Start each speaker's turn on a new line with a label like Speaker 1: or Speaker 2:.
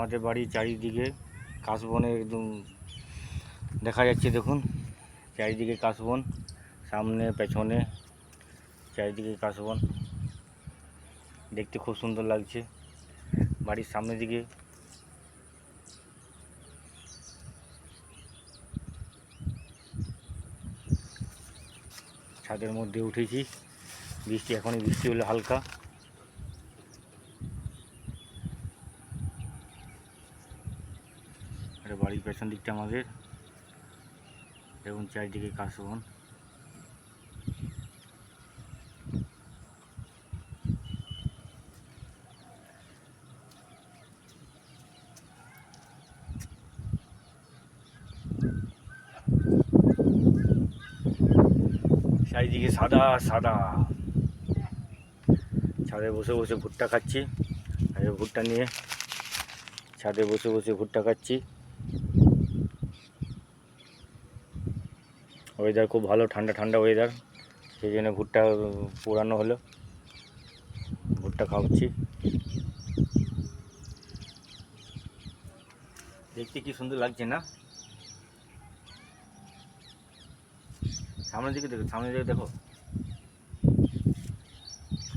Speaker 1: আমাদের বাড়ির চারিদিকে কাশবনে একদম দেখা যাচ্ছে। দেখুন চারিদিকে কাশবন, সামনে পেছনে চারিদিকে কাশবন, দেখতে খুব সুন্দর লাগছে। বাড়ির সামনের দিকে ছাদের মধ্যে উঠেছি। এখনই বৃষ্টি হলো হালকা। এটা বাড়ির পেছন দিকটা আমাদের, এবং চারিদিকে কাশবন। চারিদিকে সাদা সাদা। ছাদে বসে বসে ভুট্টা খাচ্ছি, আর ভুট্টা নিয়ে ছাদে বসে বসে ভুট্টা খাচ্ছি। ওয়েদার খুব ভালো, ঠান্ডা ঠান্ডা ওয়েদার, সেই জন্য ভুট্টা পোড়ানো হলো, ভুট্টা খাচ্ছি। দেখতে কি সুন্দর লাগছে না? সামনের দিকে দেখো, সামনের দিকে দেখো।